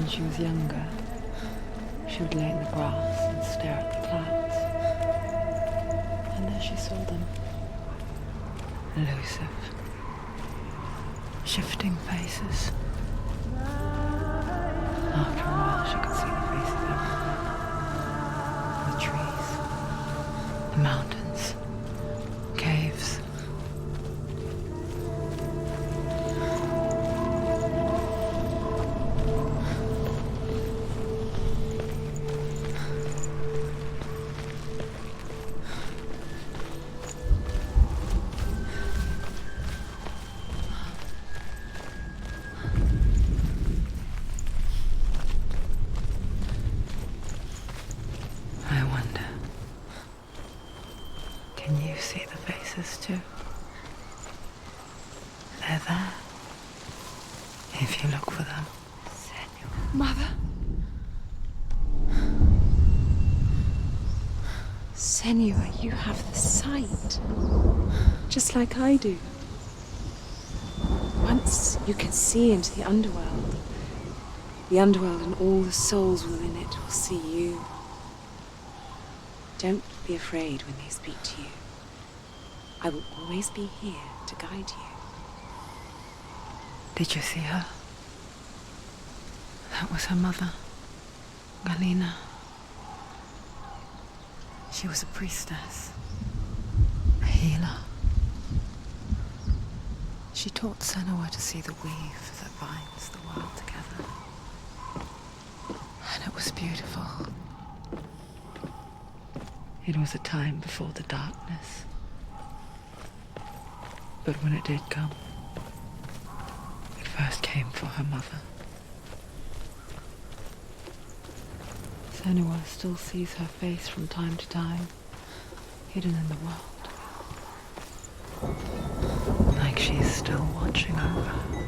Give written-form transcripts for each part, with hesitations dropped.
When she was younger, she would lay in the grass and stare at the clouds. And there she saw them. Elusive, shifting faces. After a while, she could see the faces everywhere. The trees, the mountains, caves. Too. They're there. If you look for them. Senua. Mother? Senua, you have the sight. Just like I do. Once you can see into the underworld and all the souls within it will see you. Don't be afraid when they speak to you. I will always be here to guide you. Did you see her? That was her mother, Galina. She was a priestess, a healer. She taught Senua to see the weave that binds the world together. And it was beautiful. It was a time before the darkness. But when it did come, it first came for her mother. Senua still sees her face from time to time, hidden in the world. Like she's still watching over her.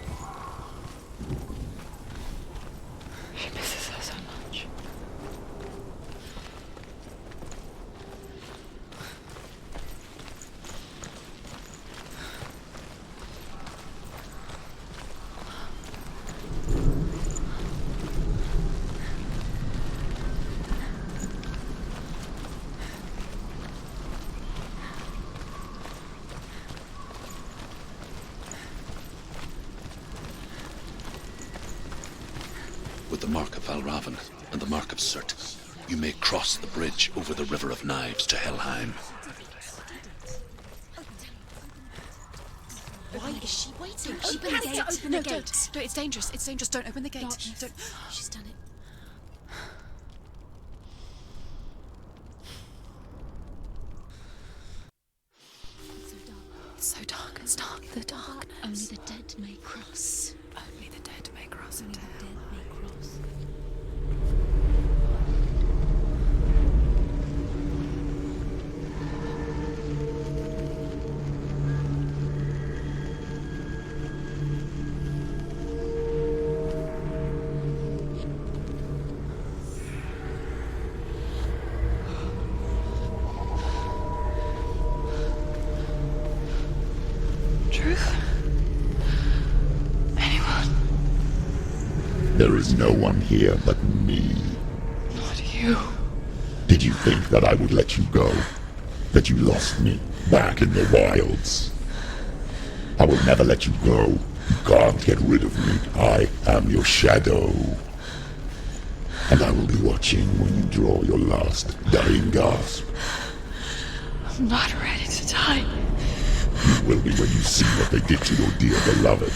She misses her so much. With the mark of Valravan and the mark of Surt, you may cross the bridge over the River of Knives to Helheim. Why is she waiting? Open the gate. Open the gate. Don't. It's dangerous. It's dangerous. Don't open the gate. Don't. She's done it. It's so dark. It's dark. The darkness. Only the dead may cross. Only the dead may cross Only into the hell. dead may cross. Truth? Anyone? There is no one here but me. Not you. Did you think that I would let you go? That you lost me back in the wilds? I will never let you go. You can't get rid of me. I am your shadow. And I will be watching when you draw your last dying gasp. I'm not ready to die. You will be when you see what they did to your dear beloved.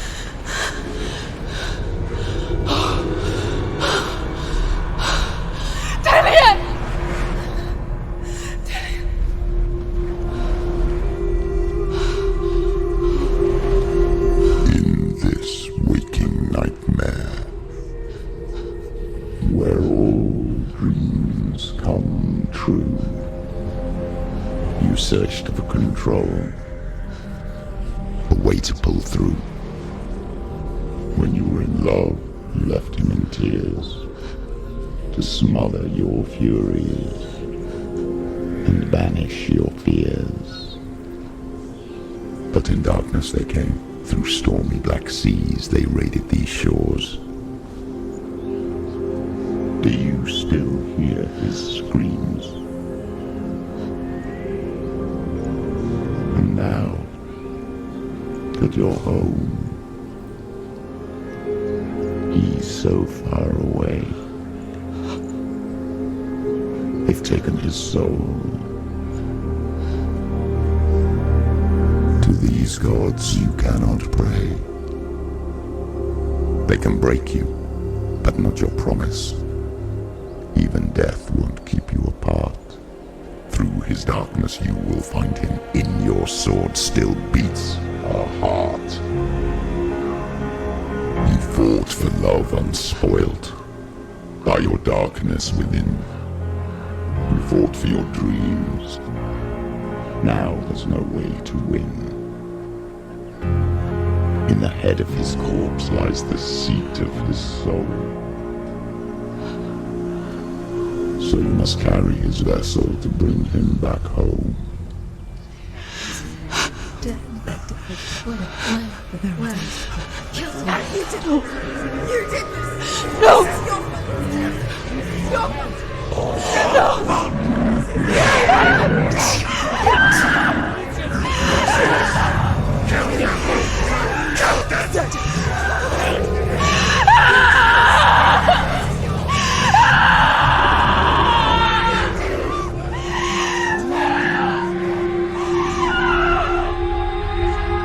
In this waking nightmare, where all dreams come true, you searched for control, a way to pull through. When you were in love, you left him in tears to smother your furies and banish your fears. But in darkness they came, through stormy black seas they raided these shores. Do you still hear his screams? And now that you're home, he's so far away. They've taken his soul. To these gods you cannot pray. They can break you, but not your promise. Even death won't keep you apart. Through his darkness you will find him. In your sword still beats a heart. You fought for love unspoilt by your darkness within. You fought for your dreams. Now there's no way to win. In the head of his corpse lies the seat of his soul. So you must carry his vessel to bring him back home.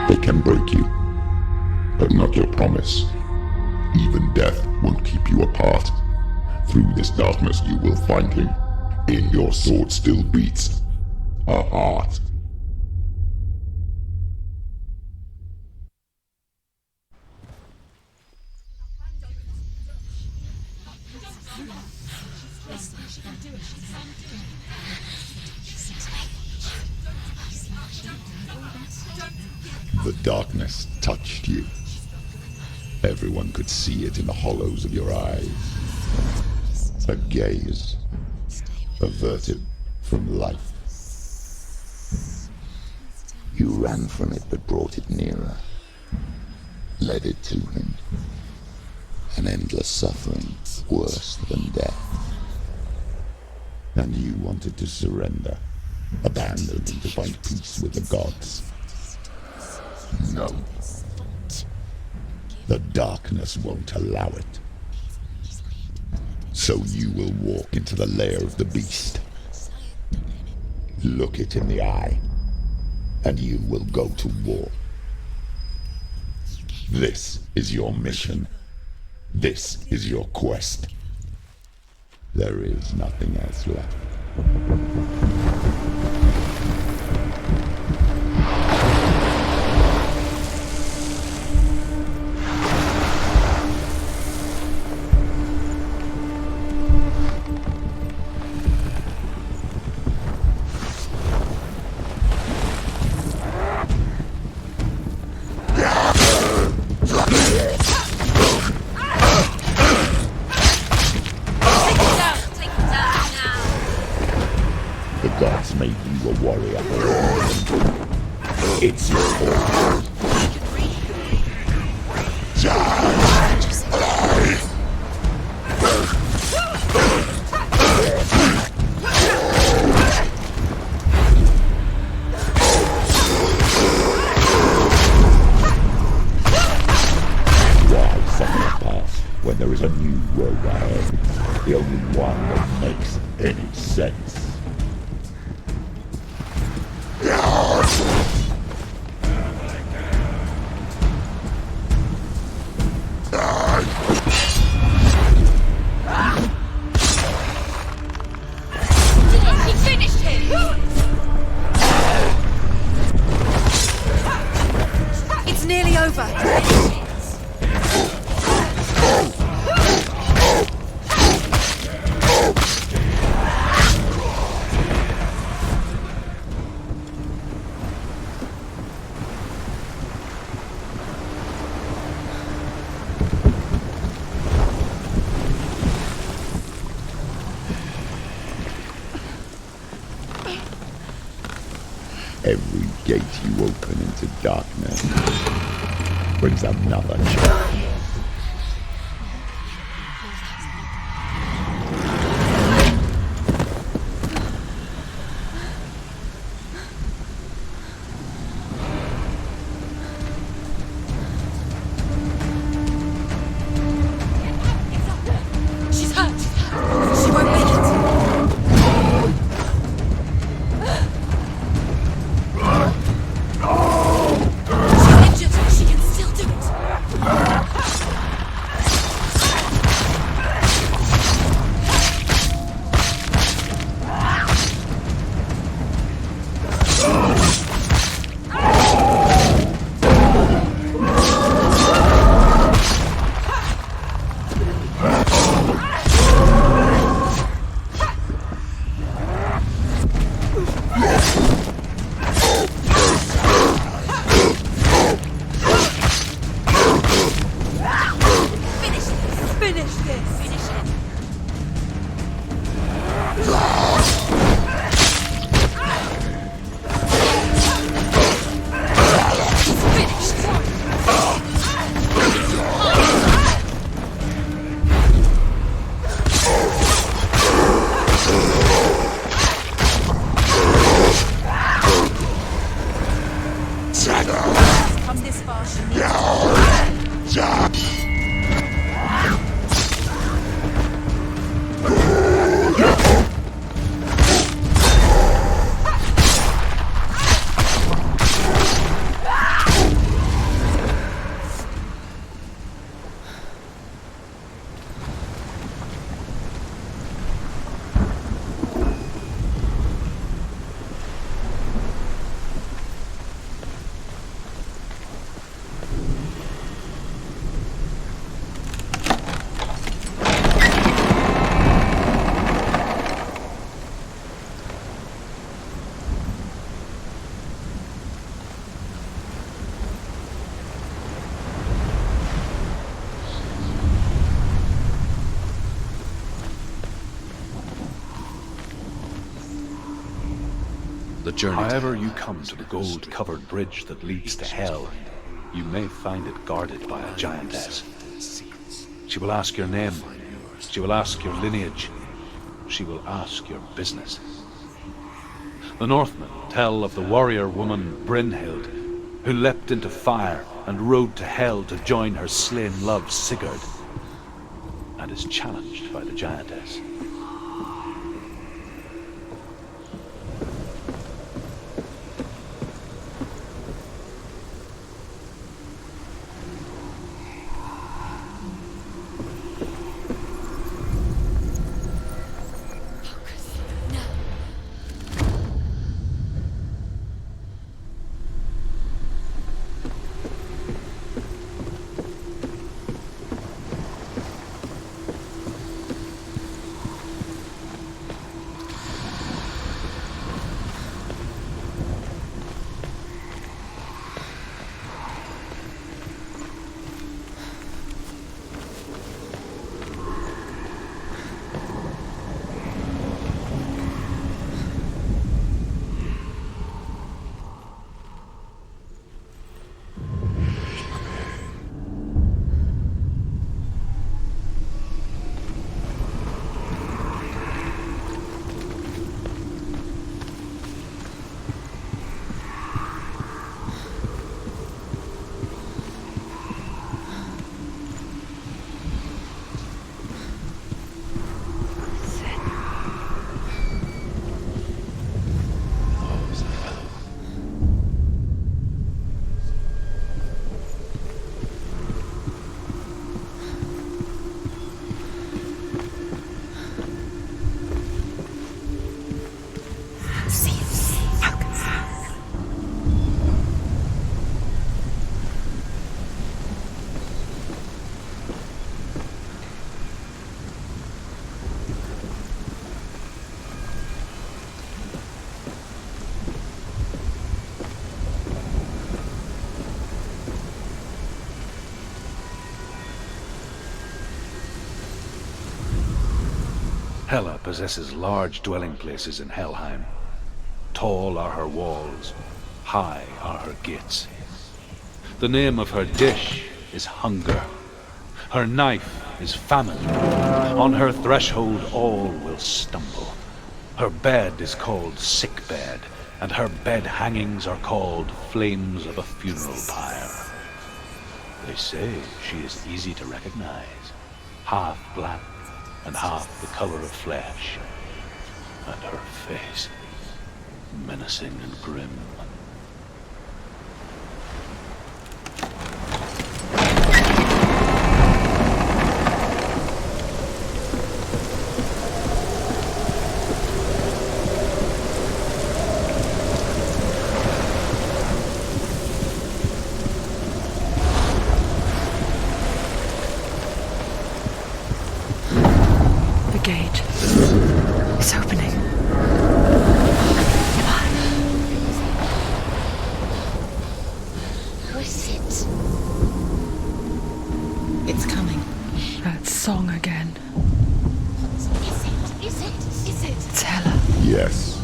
They can break you, but not your promise. Even death won't keep you apart. Through this darkness you will find him. In your sword still beats a heart. The darkness touched you. Everyone could see it in the hollows of your eyes. A gaze averted from life. You ran from it but brought it nearer. Led it to him. An endless suffering worse than death. And you wanted to surrender. Abandon and to find peace with the gods. No. The darkness won't allow it. So you will walk into the lair of the beast. Look it in the eye, and you will go to war. This is your mission. This is your quest. There is nothing else left. It's your fault. Why suddenly pass when there is a new road ahead? The only one that makes any sense. It's nearly over. Every gate you open into darkness brings another challenge. The journey. However you come to the gold-covered bridge that leads to Hell, you may find it guarded by a giantess. She will ask your name. She will ask your lineage. She will ask your business. The Northmen tell of the warrior woman Brynhild, who leapt into fire and rode to Hell to join her slain love Sigurd, and is challenged by the giantess. Hela possesses large dwelling places in Helheim. Tall are her walls, high are her gates. The name of her dish is hunger. Her knife is famine. On her threshold all will stumble. Her bed is called sick bed, and her bed hangings are called flames of a funeral pyre. They say she is easy to recognize, half black and half the color of flesh, and her face menacing and grim. It's opening. Who is it? It's coming. That song again. Is it? It's Hela. Yes,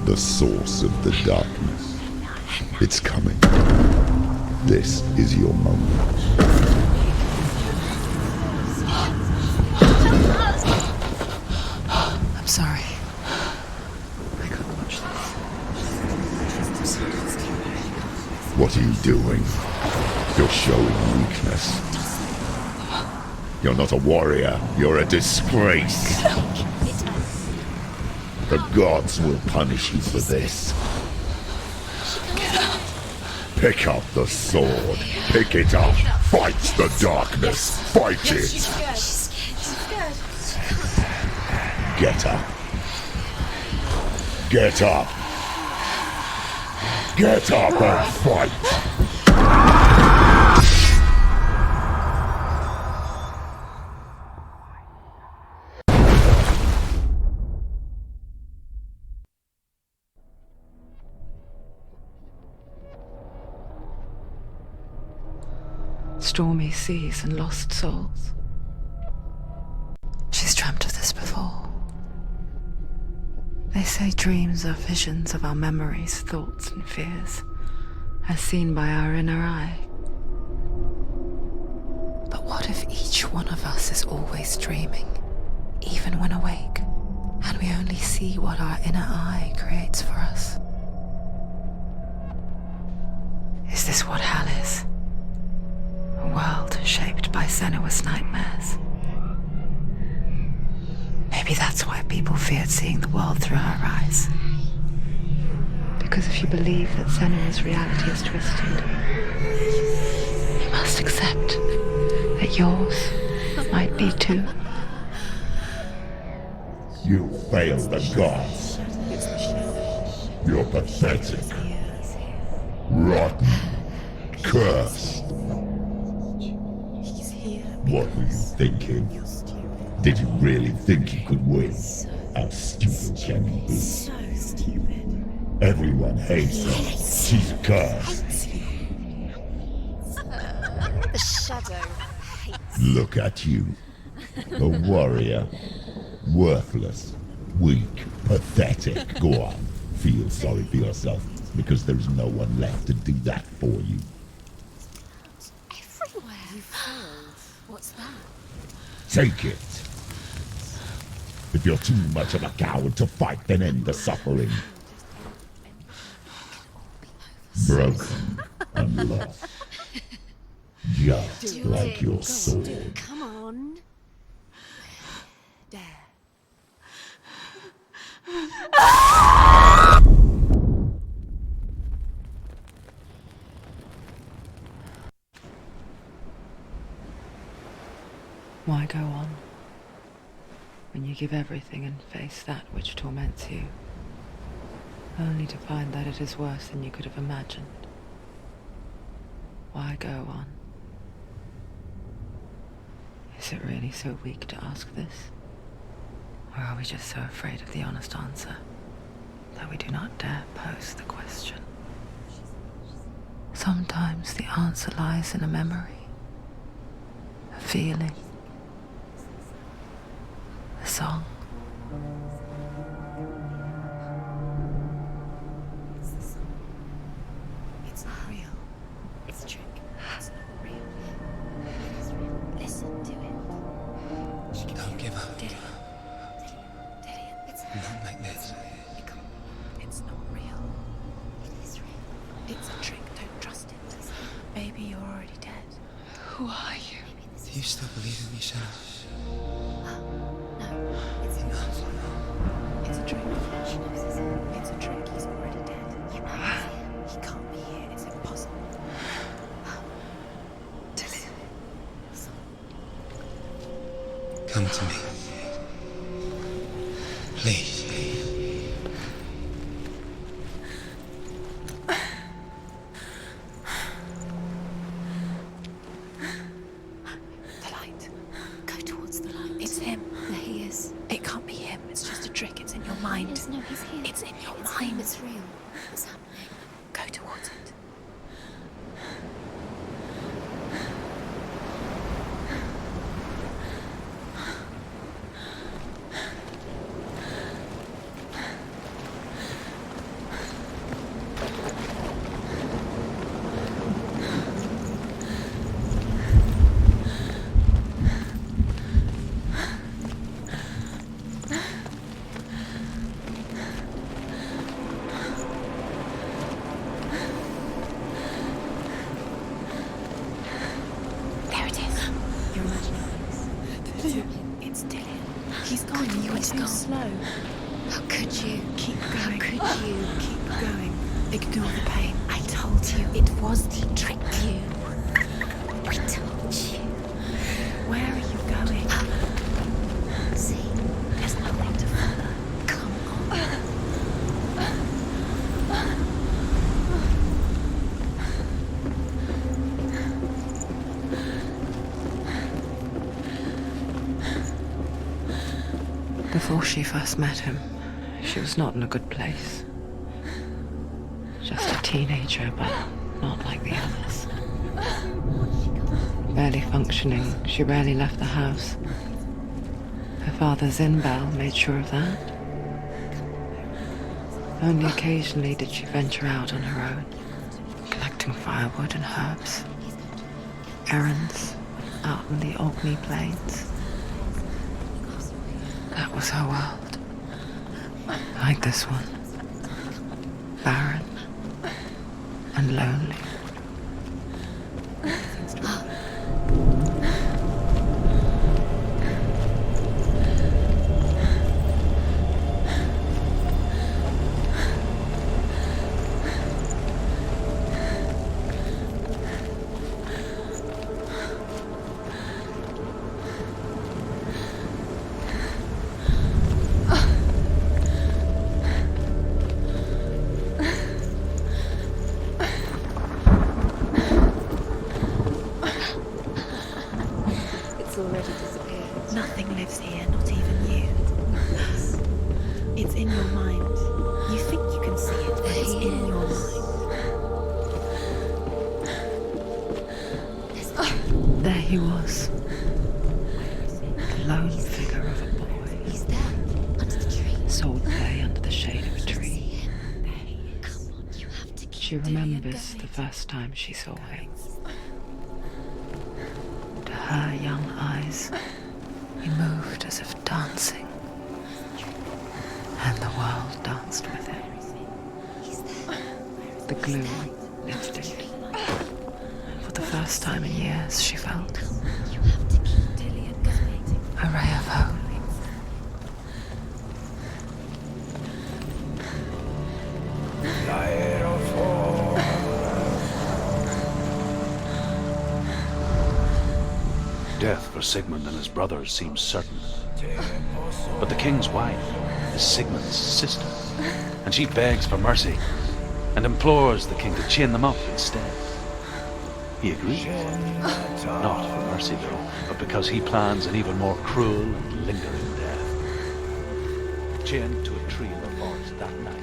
the source of the darkness. It's coming. This is your moment. I'm sorry. I can't watch this. What are you doing? You're showing weakness. You're not a warrior. You're a disgrace. The gods will punish you for this. Pick up the sword. Pick it up. Fight the darkness. Fight it. She's scared. Get up. Get up. Get up and fight. Stormy seas and lost souls. She's dreamt of this before. They say dreams are visions of our memories, thoughts, and fears, as seen by our inner eye. But what if each one of us is always dreaming, even when awake, and we only see what our inner eye creates for us? Is this what hell is? A world shaped by Senua's nightmares? Maybe that's why people feared seeing the world through her eyes. Because if you believe that Senua's reality is twisted, you must accept that yours might be too. You failed the gods. You're pathetic. Rotten. Cursed. What were you thinking? Did you really think you could win? How stupid can you be? So stupid. Everyone hates her. She's cursed. The shadow hates. Look at you. A warrior. Worthless. Weak. Pathetic. Go on. Feel sorry for yourself, because there's no one left to do that for you. Everywhere. You failed. What's that? Take it. If you're too much of a coward to fight, then end the suffering. Broken and lost. Just like your sword. Come on. Dare. Why go on when you give everything and face that which torments you, only to find that it is worse than you could have imagined? Why go on? Is it really so weak to ask this? Or are we just so afraid of the honest answer that we do not dare pose the question? Sometimes the answer lies in a memory, a feeling, a song. It's not real. It's a trick. It's not real. It is real. Listen to it. Don't give up. Dillian. It's Not like this. It's not real. It is real. It's a trick. Don't trust it. Maybe you're already dead. Who are you? Do you still believe in me, Senua? No, it's not. It's a trick. She knows this. It's a trick. He's already dead. You know he's here. He can't be here. It's impossible. Dillian. Come to me. Please. The light. Go towards the light. It's him. There he is. It can't be him. It's just a trick. It's in your mind. No, he's here. It's in your mind. It's real. It's happening. Go towards it. There it is. You're imagining things. It's Dillian. He's gone. You were too slow. How could you? Keep going. How could you? Keep going. Ignore the pain. I told you it was the trick. You. I told you. Where are you going? See, There's nothing to follow. come on. Before she first met him, she was not in a good place. Just a teenager, but not like the others. Barely functioning, she rarely left the house. Her father's in-bell made sure of that. Only occasionally did she venture out on her own, collecting firewood and herbs, errands out in the Orkney plains. That was her world. Like this one. Barren and lonely. It's already disappeared. Nothing lives here, not even you. It's in your mind. You think you can see it, but it's in your mind. There he was. The lone figure of a boy. He's there, under the tree. Swordplay under the shade of a tree. Come on, you have to keep She doing it, remembers going. the first time she saw him. To her young eyes, he moved as if dancing, and the world danced with him. The gloom lifted. For the first time in years, she felt You have to keep doing it, going. a ray of hope. Death for Sigmund and his brothers seems certain. But the king's wife is Sigmund's sister, and she begs for mercy and implores the king to chain them up instead. He agrees. Not for mercy, though, but because he plans an even more cruel and lingering death. Chained to a tree in the forest that night,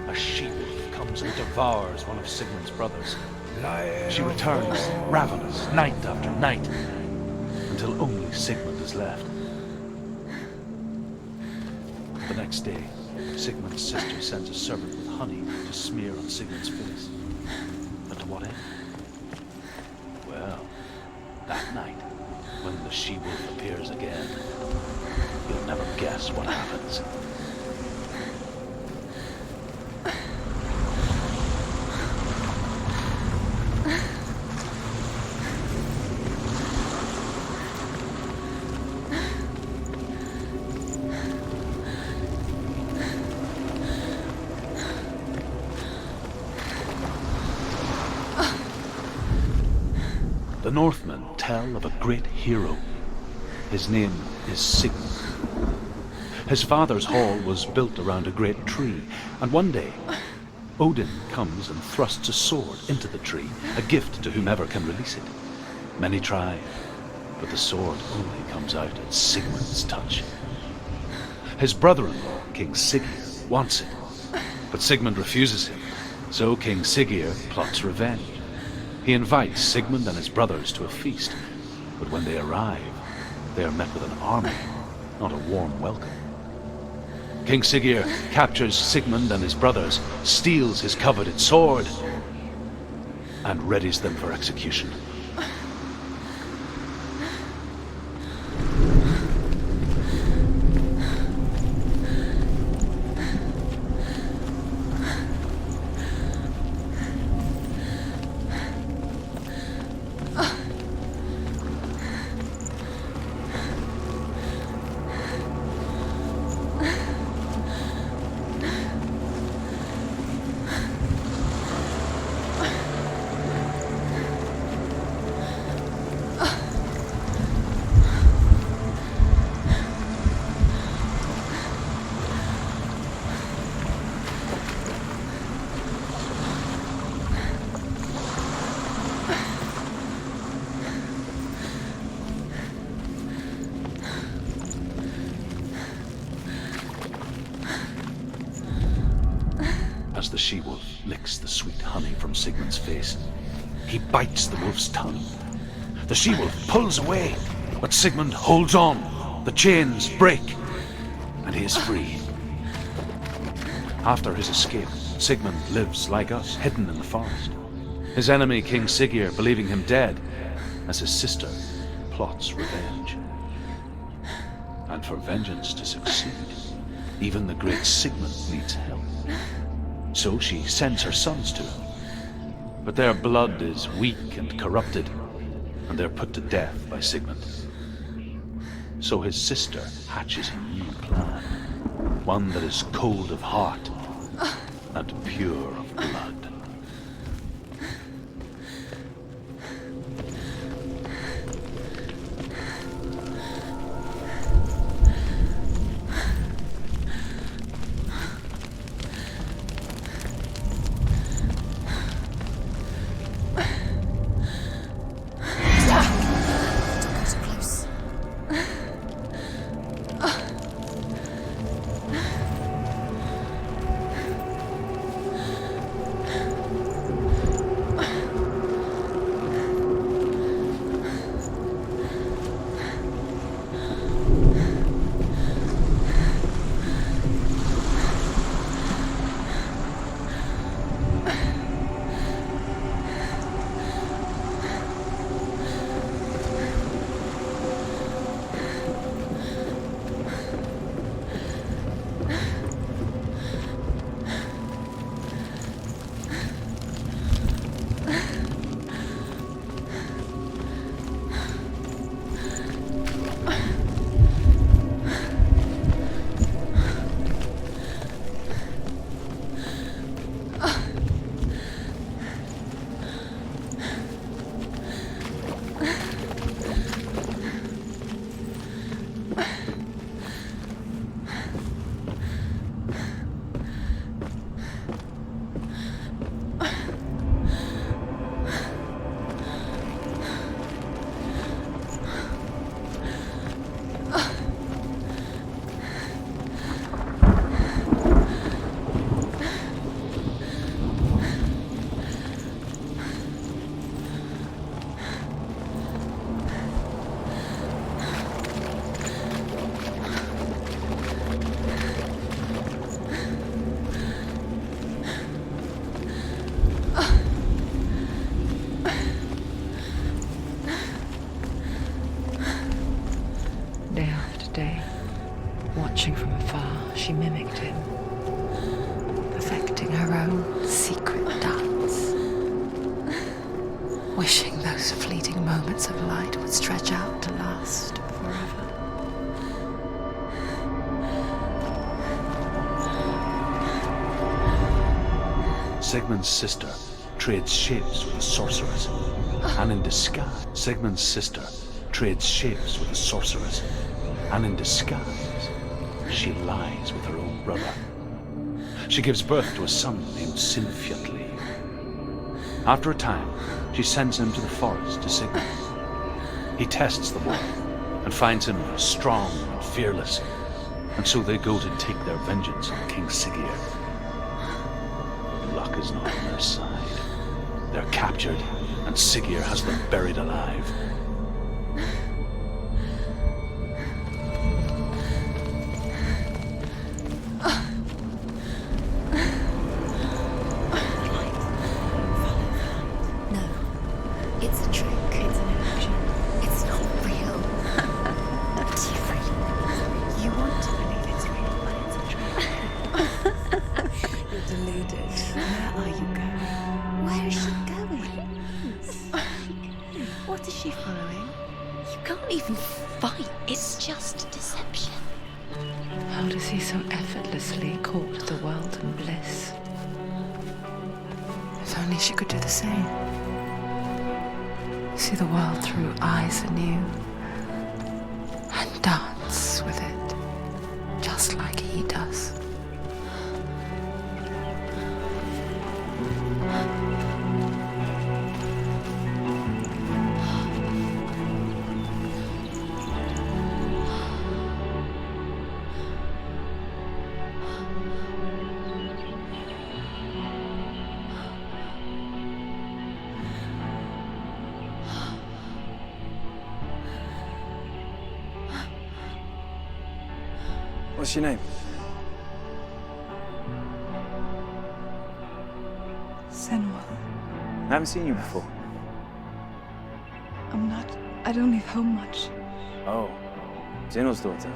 a she-wolf comes and devours one of Sigmund's brothers. She returns, ravenous, night after night, until only Sigmund is left. The next day, Sigmund's sister sends a servant with honey to smear on Sigmund's face. But to what end? Well, that night, when the she-wolf appears again, you'll never guess what happens. The Northmen tell of a great hero. His name is Sigmund. His father's hall was built around a great tree, and one day, Odin comes and thrusts a sword into the tree, a gift to whomever can release it. Many try, but the sword only comes out at Sigmund's touch. His brother-in-law, King Siggeir, wants it, but Sigmund refuses him, so King Siggeir plots revenge. He invites Sigmund and his brothers to a feast, but when they arrive, they are met with an army, not a warm welcome. King Siggeir captures Sigmund and his brothers, steals his coveted sword, and readies them for execution. As the she-wolf licks the sweet honey from Sigmund's face, he bites the wolf's tongue. The she-wolf pulls away, but Sigmund holds on. The chains break, and he is free. After his escape, Sigmund lives like us, hidden in the forest. His enemy, King Siggeir, believing him dead, as his sister plots revenge. And for vengeance to succeed, even the great Sigmund needs help. So she sends her sons to him. But their blood is weak and corrupted, and they're put to death by Sigmund. So his sister hatches a new plan, one that is cold of heart and pure of blood. So close. Day after day, watching from afar, she mimicked him, perfecting her own secret dance, wishing those fleeting moments of light would stretch out to last forever. Sigmund's sister trades shapes with a sorceress, and in disguise, Sigmund's sister trades shapes with a sorceress, and in disguise, she lies with her own brother. She gives birth to a son named Sinfjotli. After a time, she sends him to the forest to Sigmund. He tests the boy and finds him strong and fearless, and so they go to take their vengeance on King Siggeir. Luck is not on their side. They're captured, and Siggeir has them buried alive. No, it's a trick. It's an illusion. It's not real. But you really You want to believe it's real, but it's a trick. You're deluded. Where are you going? Where is she going? What is she following? You can't even fight. It's just deception. How does he so effortlessly court the world and bliss? If only she could do the same. See the world through eyes anew and dance with it, just like he does. What's your name? Senua. I haven't seen you before. I don't leave home much. Oh, Zeno's daughter.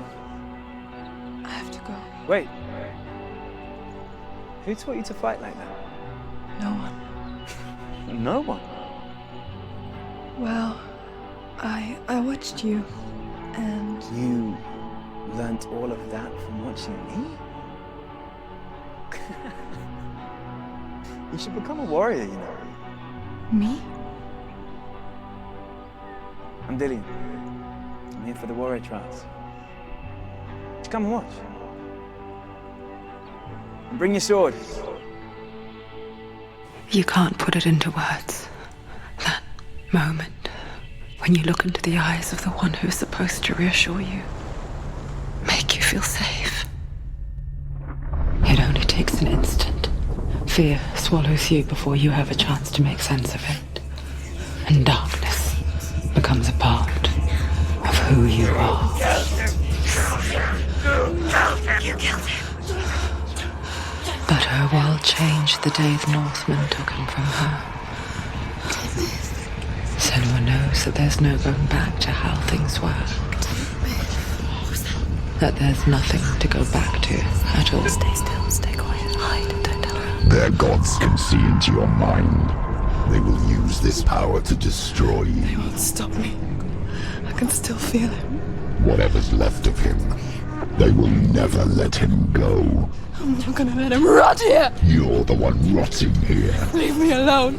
I have to go. Wait. Who taught you to fight like that? No one. No one. Well, I watched you, and You learnt all of that from watching me? You should become a warrior, you know. me? I'm Dillian. I'm here for the warrior trials. Just come and watch. And bring your sword. You can't put it into words. That moment when you look into the eyes of the one who's supposed to reassure you, make you feel safe. It only takes an instant. Fear swallows you before you have a chance to make sense of it. And darkness becomes a part of who you are. You killed him. But her world changed the day the Northmen took him from her. Senua knows that there's no going back to how things were. That there's nothing to go back to at all. Stay still, stay quiet, hide, don't tell her. Their gods can see into your mind. They will use this power to destroy you. They won't stop me. I can still feel him. Whatever's left of him, they will never let him go. I'm not gonna let him rot here! You're the one rotting here. Leave me alone!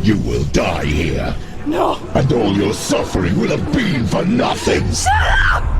You will die here. No! And all your suffering will have been for nothing. Shut up!